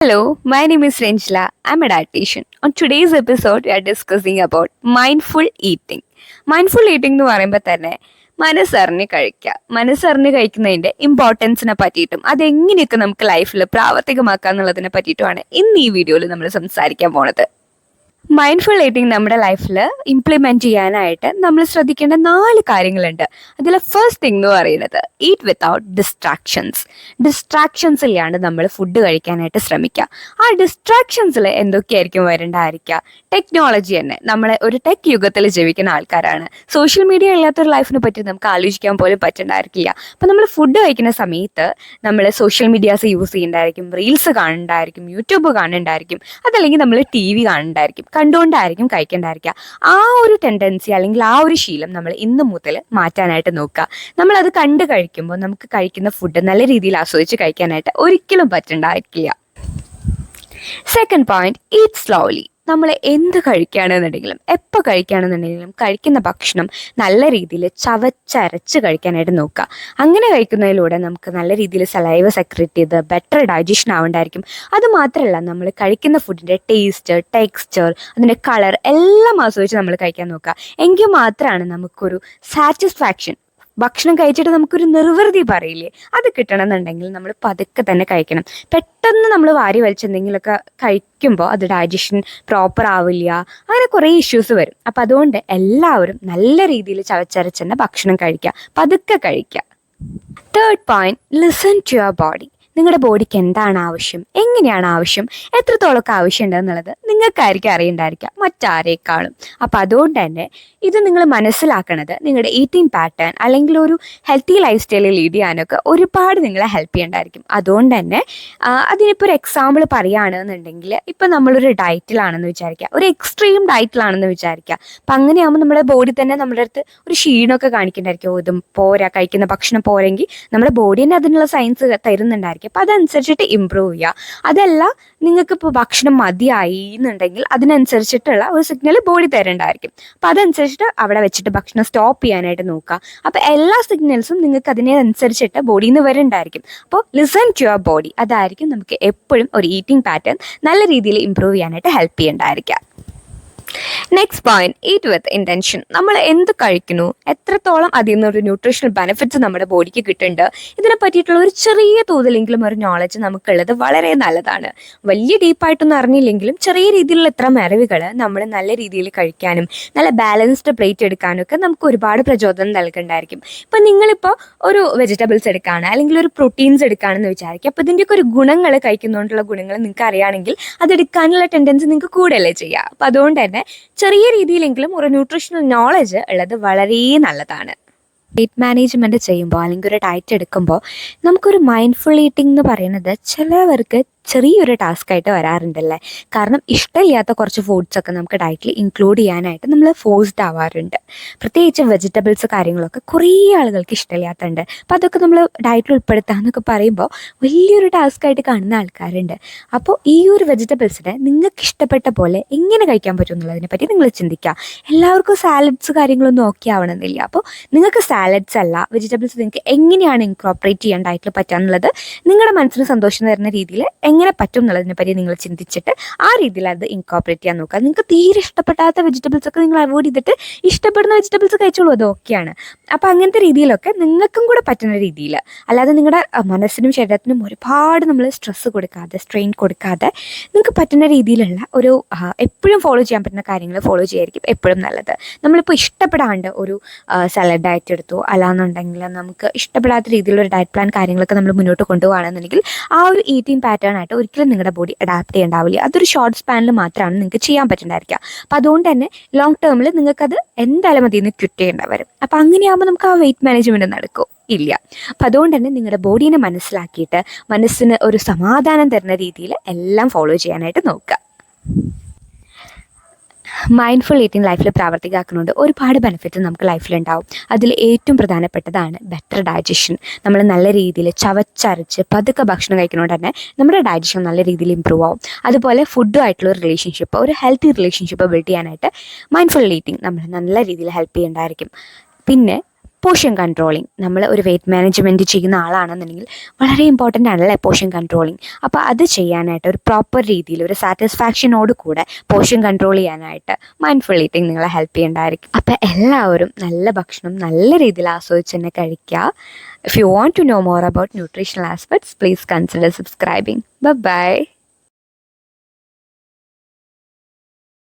Hello, my name is Renjla. I'm a dietitian. On today's episode, we are discussing about mindful eating. Mindful eating എന്ന് പറയുമ്പോൾ തന്നെ മനസ്സറിഞ്ഞ് കഴിക്കുക. മനസ്സറിഞ്ഞ് കഴിക്കുന്നതിന്റെ ഇമ്പോർട്ടൻസിനെ പറ്റിയിട്ടും അതെങ്ങനെയൊക്കെ നമുക്ക് ലൈഫിൽ പ്രാവർത്തികമാക്കാം എന്നുള്ളതിനെ പറ്റിയിട്ടുമാണ് ഇന്ന് ഈ വീഡിയോയിൽ നമ്മൾ സംസാരിക്കാൻ പോണത്. മൈൻഡ്ഫുൾ ഈറ്റിംഗ് നമ്മുടെ ലൈഫിൽ ഇംപ്ലിമെന്റ് ചെയ്യാനായിട്ട് നമ്മൾ ശ്രദ്ധിക്കേണ്ട 4 കാര്യങ്ങളുണ്ട്. അതിൽ ഫസ്റ്റ് തിങ് എന്ന് പറയുന്നത് ഈറ്റ് വിത്തൗട്ട് ഡിസ്ട്രാക്ഷൻസ് ഇല്ലാണ്ട് നമ്മൾ ഫുഡ് കഴിക്കാനായിട്ട് ശ്രമിക്കുക. ആ ഡിസ്ട്രാക്ഷൻസിൽ എന്തൊക്കെയായിരിക്കും വരേണ്ടായിരിക്കുക? ടെക്നോളജി തന്നെ. നമ്മളെ ഒരു ടെക് യുഗത്തിൽ ജീവിക്കുന്ന ആൾക്കാരാണ്. സോഷ്യൽ മീഡിയ ഇല്ലാത്തൊരു ലൈഫിനെ പറ്റി നമുക്ക് ആലോചിക്കാൻ പോലും പറ്റുന്നുണ്ടായിരിക്കില്ല. അപ്പം നമ്മൾ ഫുഡ് കഴിക്കുന്ന സമയത്ത് നമ്മൾ സോഷ്യൽ മീഡിയാസ് യൂസ് ചെയ്യുന്നുണ്ടായിരിക്കും, റീൽസ് കാണുന്നുണ്ടായിരിക്കും, യൂട്യൂബ് കാണുന്നുണ്ടായിരിക്കും, അതല്ലെങ്കിൽ നമ്മൾ TV കാണുന്നുണ്ടായിരിക്കും, കണ്ടുകൊണ്ടായിരിക്കും കഴിക്കേണ്ടായിരിക്കുക. ആ ഒരു ടെൻഡൻസി അല്ലെങ്കിൽ ആ ഒരു ശീലം നമ്മൾ ഇന്ന് മുതൽ മാറ്റാനായിട്ട് നോക്കുക. നമ്മളത് കണ്ട് കഴിക്കുമ്പോൾ നമുക്ക് കഴിക്കുന്ന ഫുഡ് നല്ല രീതിയിൽ ആസ്വദിച്ച് കഴിക്കാനായിട്ട് ഒരിക്കലും പറ്റണ്ടായിരിക്കില്ല. Second point, eat slowly. നമ്മൾ എന്ത് കഴിക്കുകയാണെന്നുണ്ടെങ്കിലും എപ്പോൾ കഴിക്കുകയാണെന്നുണ്ടെങ്കിലും കഴിക്കുന്ന ഭക്ഷണം നല്ല രീതിയിൽ ചവച്ചരച്ച് കഴിക്കാനായിട്ട് നോക്കുക. അങ്ങനെ കഴിക്കുന്നതിലൂടെ നമുക്ക് നല്ല രീതിയിൽ സലൈവ സെക്രറ്റ് ചെയ്ത് ബെറ്റർ ഡൈജഷൻ ആവേണ്ടായിരിക്കും. അതുമാത്രമല്ല, നമ്മൾ കഴിക്കുന്ന ഫുഡിൻ്റെ ടേസ്റ്റ്, ടെക്സ്ചർ, അതിൻ്റെ കളർ എല്ലാം ആസ്വദിച്ച് നമ്മൾ കഴിക്കാൻ നോക്കുക. എങ്കിൽ മാത്രമാണ് നമുക്കൊരു സാറ്റിസ്ഫാക്ഷൻ, ഭക്ഷണം കഴിച്ചിട്ട് നമുക്കൊരു നിർവൃതി പറയില്ലേ, അത് കിട്ടണമെന്നുണ്ടെങ്കിൽ നമ്മൾ പതുക്കെ തന്നെ കഴിക്കണം. പെട്ടെന്ന് നമ്മൾ വാരി വലിച്ചെന്തെങ്കിലുമൊക്കെ കഴിക്കുമ്പോൾ അത് ഡൈജഷൻ പ്രോപ്പർ ആവില്ല, അങ്ങനെ കുറേ ഇഷ്യൂസ് വരും. അപ്പം അതുകൊണ്ട് എല്ലാവരും നല്ല രീതിയിൽ ചവച്ചരച്ച് തന്നെ ഭക്ഷണം കഴിക്കുക, പതുക്കെ കഴിക്കുക. Third point, listen to your body. നിങ്ങളുടെ ബോഡിക്ക് എന്താണ് ആവശ്യം, എങ്ങനെയാണ് ആവശ്യം, എത്രത്തോളമൊക്കെ ആവശ്യമുണ്ടെന്നുള്ളത് നിങ്ങൾക്കായിരിക്കും അറിയണ്ടായിരിക്കുക, മറ്റാരേക്കാളും. അപ്പം അതുകൊണ്ട് തന്നെ ഇത് നിങ്ങൾ മനസ്സിലാക്കണത് നിങ്ങളുടെ ഈറ്റിംഗ് പാറ്റേൺ അല്ലെങ്കിൽ ഒരു ഹെൽത്തി ലൈഫ് സ്റ്റൈലിൽ ലീഡ് ചെയ്യാനൊക്കെ ഒരുപാട് നിങ്ങളെ ഹെൽപ്പ് ചെയ്യണ്ടായിരിക്കും. അതുകൊണ്ട് തന്നെ അതിനിപ്പോൾ ഒരു എക്സാമ്പിൾ പറയുകയാണെന്നുണ്ടെങ്കിൽ, ഇപ്പം നമ്മളൊരു ഡയറ്റിലാണെന്ന് വിചാരിക്കുക, ഒരു എക്സ്ട്രീം ഡയറ്റിലാണെന്ന് വിചാരിക്കുക. അപ്പം അങ്ങനെയാകുമ്പോൾ നമ്മുടെ ബോഡി തന്നെ നമ്മുടെ അടുത്ത് ഒരു ക്ഷീണമൊക്കെ കാണിക്കേണ്ടായിരിക്കും. ഇതും പോരാ, കഴിക്കുന്ന ഭക്ഷണം പോരെങ്കിൽ നമ്മുടെ ബോഡി തന്നെ അതിനുള്ള സയൻസ് തരുന്നുണ്ടായിരിക്കും. അപ്പം അതനുസരിച്ചിട്ട് ഇമ്പ്രൂവ് ചെയ്യുക. അതല്ല, നിങ്ങൾക്കിപ്പോൾ ഭക്ഷണം മതിയായി എന്നുണ്ടെങ്കിൽ അതിനനുസരിച്ചിട്ടുള്ള ഒരു സിഗ്നൽ ബോഡി തരേണ്ടതായിരിക്കും. അപ്പം അതനുസരിച്ചിട്ട് അവിടെ വെച്ചിട്ട് ഭക്ഷണം സ്റ്റോപ്പ് ചെയ്യാനായിട്ട് നോക്കുക. അപ്പം എല്ലാ സിഗ്നൽസും നിങ്ങൾക്ക് അതിനനുസരിച്ചിട്ട് ബോഡിയിൽ നിന്ന് വരേണ്ടതായിരിക്കും. അപ്പോൾ ലിസൺ ടു യുവർ ബോഡി, അതായിരിക്കും നമുക്ക് എപ്പോഴും ഒരു ഈറ്റിംഗ് പാറ്റേൺ നല്ല രീതിയിൽ ഇമ്പ്രൂവ് ചെയ്യാനായിട്ട് ഹെൽപ്പ് ചെയ്യേണ്ടതായിരിക്കുക. Next point, eat with intention. നമ്മൾ എന്ത് കഴിക്കുന്നു, എത്രത്തോളം അതിൽ നിന്നൊരു ന്യൂട്രീഷണൽ ബെനിഫിറ്റ്സ് നമ്മുടെ ബോഡിക്ക് കിട്ടുന്നുണ്ട്, ഇതിനെ പറ്റിയിട്ടുള്ള ഒരു ചെറിയ തോതിലെങ്കിലും ഒരു നോളജ് നമുക്കുള്ളത് വളരെ നല്ലതാണ്. വലിയ ഡീപ്പായിട്ടൊന്നും അറിഞ്ഞില്ലെങ്കിലും ചെറിയ രീതിയിലുള്ള ഇത്തരം അറിവുകൾ നമ്മൾ നല്ല രീതിയിൽ കഴിക്കാനും നല്ല ബാലൻസ്ഡ് പ്ലേറ്റ് എടുക്കാനും ഒക്കെ നമുക്ക് ഒരുപാട് പ്രചോദനം നൽകുന്നുണ്ടായിരിക്കും. ഇപ്പം നിങ്ങളിപ്പോൾ ഒരു വെജിറ്റബിൾസ് എടുക്കുകയാണ് അല്ലെങ്കിൽ ഒരു പ്രോട്ടീൻസ് എടുക്കുകയാണെന്ന് വിചാരിക്കുക. അപ്പോൾ ഇതിൻ്റെയൊക്കെ ഒരു ഗുണങ്ങൾ, കഴിക്കുന്നതുകൊണ്ടുള്ള ഗുണങ്ങൾ നിങ്ങൾക്ക് അറിയുകയാണെങ്കിൽ അതെടുക്കാനുള്ള ടെൻഡൻസി നിങ്ങൾക്ക് കൂടുതലേ ചെയ്യുക. അപ്പം അതുകൊണ്ട് തന്നെ ചെറിയ രീതിയിലെങ്കിലും ഒരു ന്യൂട്രീഷണൽ നോളജ് ഉള്ളത് വളരെ നല്ലതാണ്. വെയ്റ്റ് മാനേജ്മെൻറ്റ് ചെയ്യുമ്പോൾ അല്ലെങ്കിൽ ഒരു ഡയറ്റ് എടുക്കുമ്പോൾ നമുക്കൊരു മൈൻഡ്ഫുൾ ഈറ്റിംഗ് എന്ന് പറയുന്നത് ചിലവർക്ക് ചെറിയൊരു ടാസ്ക് ആയിട്ട് വരാറുണ്ടല്ലേ. കാരണം ഇഷ്ടമില്ലാത്ത കുറച്ച് ഫുഡ്സൊക്കെ നമുക്ക് ഡയറ്റിൽ ഇൻക്ലൂഡ് ചെയ്യാനായിട്ട് നമ്മൾ ഫോഴ്സ്ഡ് ആവാറുണ്ട്. പ്രത്യേകിച്ച് വെജിറ്റബിൾസ് കാര്യങ്ങളൊക്കെ കുറേ ആളുകൾക്ക് ഇഷ്ടമില്ലാത്തുണ്ട്. അപ്പോൾ അതൊക്കെ നമ്മൾ ഡയറ്റിൽ ഉൾപ്പെടുത്താമെന്നൊക്കെ പറയുമ്പോൾ വലിയൊരു ടാസ്ക് ആയിട്ട് കാണുന്ന ആൾക്കാരുണ്ട്. അപ്പോൾ ഈ ഒരു വെജിറ്റബിൾസിനെ നിങ്ങൾക്ക് ഇഷ്ടപ്പെട്ട പോലെ എങ്ങനെ കഴിക്കാൻ പറ്റും എന്നുള്ളതിനെ പറ്റി നിങ്ങൾ ചിന്തിക്കുക. എല്ലാവർക്കും സാലഡ്സ് കാര്യങ്ങളൊന്നും ഓക്കെ ആവണമെന്നില്ല. അപ്പോൾ നിങ്ങൾക്ക് സാലഡ്സ് അല്ല, വെജിറ്റബിൾസ് നിങ്ങൾക്ക് എങ്ങനെയാണ് ഇൻകോർപ്പറേറ്റ് ചെയ്യാൻ ഡയറ്റിൽ പറ്റുക എന്നുള്ളത് നിങ്ങളുടെ മനസ്സിന് സന്തോഷം തരുന്ന രീതിയിൽ എങ്ങനെ പറ്റും എന്നുള്ളതിനെ പറ്റി നിങ്ങൾ ചിന്തിച്ചിട്ട് ആ രീതിയിൽ അത് ഇൻകോർപ്പറേറ്റ് ചെയ്യാൻ നോക്കുക. നിങ്ങൾക്ക് തീരെ ഇഷ്ടപ്പെടാത്ത വെജിറ്റബിൾസ് ഒക്കെ നിങ്ങൾ അവോയ്ഡ് ചെയ്തിട്ട് ഇഷ്ടപ്പെടുന്ന വെജിറ്റബിൾസ് കഴിച്ചോളൂ, അത് ഓക്കെയാണ്. അപ്പോൾ അങ്ങനത്തെ രീതിയിലൊക്കെ നിങ്ങൾക്കും കൂടെ പറ്റുന്ന രീതിയിൽ, അല്ലാതെ നിങ്ങളുടെ മനസ്സിനും ശരീരത്തിനും ഒരുപാട് നമ്മൾ സ്ട്രെസ്സ് കൊടുക്കാതെ, സ്ട്രെയിൻ കൊടുക്കാതെ നിങ്ങൾക്ക് പറ്റുന്ന രീതിയിലുള്ള ഒരു എപ്പോഴും ഫോളോ ചെയ്യാൻ പറ്റുന്ന കാര്യങ്ങൾ ഫോളോ ചെയ്യായിരിക്കും എപ്പോഴും നല്ലത്. നമ്മളിപ്പോൾ ഇഷ്ടപ്പെടാണ്ട് ഒരു സലാഡ് ഡയറ്റ് എടുത്തു, അല്ലാന്നുണ്ടെങ്കിൽ നമുക്ക് ഇഷ്ടപ്പെടാത്ത രീതിയിലുള്ള ഡയറ്റ് പ്ലാൻ കാര്യങ്ങളൊക്കെ നമ്മൾ മുന്നോട്ട് കൊണ്ടുപോകുകയാണെന്നുണ്ടെങ്കിൽ ആ ഒരു ഈറ്റിംഗ് പാറ്റേൺ ആയിട്ട് ഒരിക്കലും നിങ്ങളുടെ ബോഡി അഡാപ്റ്റ് ചെയ്യേണ്ടാവില്ല. അതൊരു ഷോർട്ട് സ്പാനിൽ മാത്രമാണ് നിങ്ങൾക്ക് ചെയ്യാൻ പറ്റുന്നുണ്ടായിരിക്കുക. അപ്പം അതുകൊണ്ട് തന്നെ ലോങ് ടേമിൽ നിങ്ങൾക്കത് എന്തായാലും അതിൽ നിന്ന് ക്വിറ്റ് ചെയ്യേണ്ടി വരും. അപ്പം അങ്ങനെയാകുമ്പോൾ നമുക്ക് ആ വെയിറ്റ് മാനേജ്മെൻറ്റ് നടക്കും ഇല്ല. അപ്പം അതുകൊണ്ട് തന്നെ നിങ്ങളുടെ ബോഡീനെ മനസ്സിലാക്കിയിട്ട് മനസ്സിന് ഒരു സമാധാനം തരുന്ന രീതിയിൽ എല്ലാം ഫോളോ ചെയ്യാനായിട്ട് നോക്കുക. മൈൻഡ്ഫുൾ ഈറ്റിംഗ് ലൈഫിൽ പ്രാവർത്തികമാക്കുന്നുണ്ട് ഒരുപാട് ബെനിഫിറ്റ് നമുക്ക് ലൈഫിലുണ്ടാവും. അതിൽ ഏറ്റവും പ്രധാനപ്പെട്ടതാണ് ബെറ്റർ ഡൈജഷൻ. നമ്മൾ നല്ല രീതിയിൽ ചവച്ചരച്ച് പതുക്കെ ഭക്ഷണം കഴിക്കുന്നതുകൊണ്ട് തന്നെ നമ്മുടെ ഡൈജഷൻ നല്ല രീതിയിൽ ഇമ്പ്രൂവ് ആവും. അതുപോലെ ഫുഡുമായിട്ടുള്ള ഒരു റിലേഷൻഷിപ്പ്, ഒരു ഹെൽത്തി റിലേഷൻഷിപ്പ് ബിൽഡ് ചെയ്യാനായിട്ട് മൈൻഡ്ഫുൾ ഈറ്റിംഗ് നമ്മൾ നല്ല രീതിയിൽ ഹെൽപ്പ് ചെയ്യേണ്ടതായിരിക്കും. പിന്നെ പോർഷൻ കൺട്രോളിങ്, നമ്മൾ ഒരു വെയ്റ്റ് മാനേജ്മെൻറ്റ് ചെയ്യുന്ന ആളാണെന്നുണ്ടെങ്കിൽ വളരെ ഇമ്പോർട്ടൻ്റ് ആണല്ലേ പോർഷൻ കൺട്രോളിങ്. അപ്പോൾ അത് ചെയ്യാനായിട്ട് ഒരു പ്രോപ്പർ രീതിയിൽ ഒരു സാറ്റിസ്ഫാക്ഷനോട് കൂടെ പോർഷൻ കൺട്രോൾ ചെയ്യാനായിട്ട് മൈൻഡ്ഫുൾ ഈറ്റിംഗ് നിങ്ങളെ ഹെൽപ്പ് ചെയ്യേണ്ടതായിരിക്കും. അപ്പോൾ എല്ലാവരും നല്ല ഭക്ഷണം നല്ല രീതിയിൽ ആസ്വദിച്ച് തന്നെ കഴിക്കുക. If you want to know more about nutritional aspects, please consider subscribing. Bye bye.